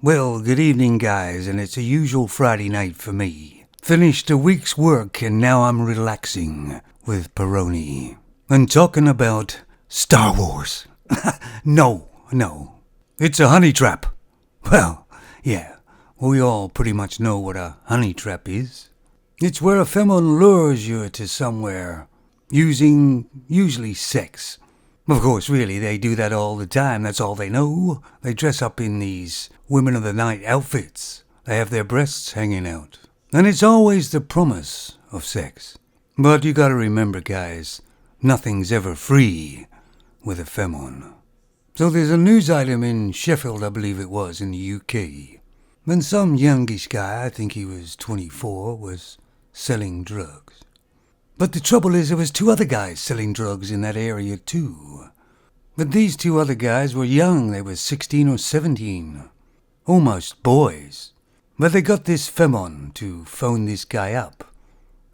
Well, good evening, guys, and it's a usual Friday night for me. Finished a week's work, and now I'm relaxing with Peroni and talking about Star Wars. No. It's a honeytrap. Well, yeah, we all pretty much know what a honeytrap is. It's where a femme lures you to somewhere, using usually sex. Of course, really, they do that all the time. That's all they know. They dress up in these women of the night outfits. They have their breasts hanging out. And it's always the promise of sex. But you gotta remember, guys, nothing's ever free with a femme. So there's a news item in Sheffield, I believe it was, in the UK. When some youngish guy, I think he was 24, was selling drugs. But the trouble is there was two other guys selling drugs in that area too. But these two other guys were young. They were 16 or 17. Almost boys. But they got this femme to phone this guy up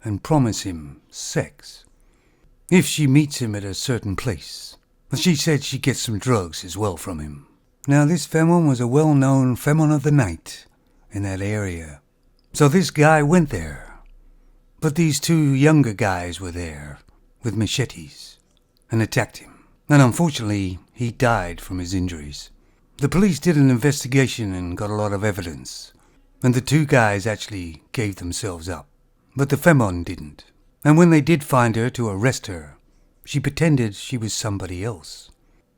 and promise him sex if she meets him at a certain place. But she said she'd get some drugs as well from him. Now this femme was a well-known femme of the night in that area. So this guy went there. But these two younger guys were there with machetes and attacked him. And unfortunately, he died from his injuries. The police did an investigation and got a lot of evidence. And the two guys actually gave themselves up. But the femme didn't. And when they did find her to arrest her, she pretended she was somebody else.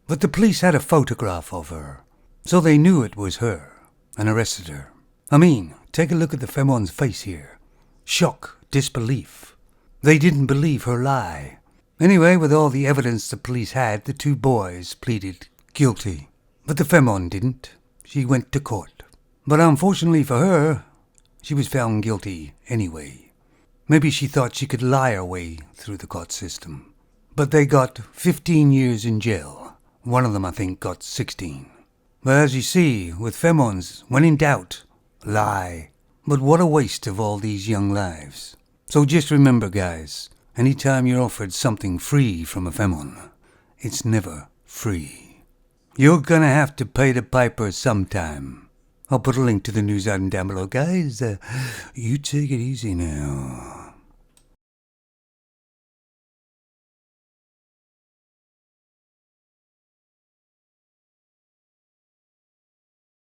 But the police had a photograph of her, so they knew it was her and arrested her. I mean, take a look at the femme's face here. Shock. Disbelief. They didn't believe her lie. Anyway, with all the evidence the police had, the two boys pleaded guilty. But the femme didn't. She went to court. But unfortunately for her, she was found guilty anyway. Maybe she thought she could lie her way through the court system. But they got 15 years in jail. One of them, I think, got 16. But as you see, with femmes, when in doubt, lie. But what a waste of all these young lives. So just remember, guys, anytime you're offered something free from a femme, it's never free. You're gonna have to pay the piper sometime. I'll put a link to the news item down below, guys. You take it easy now.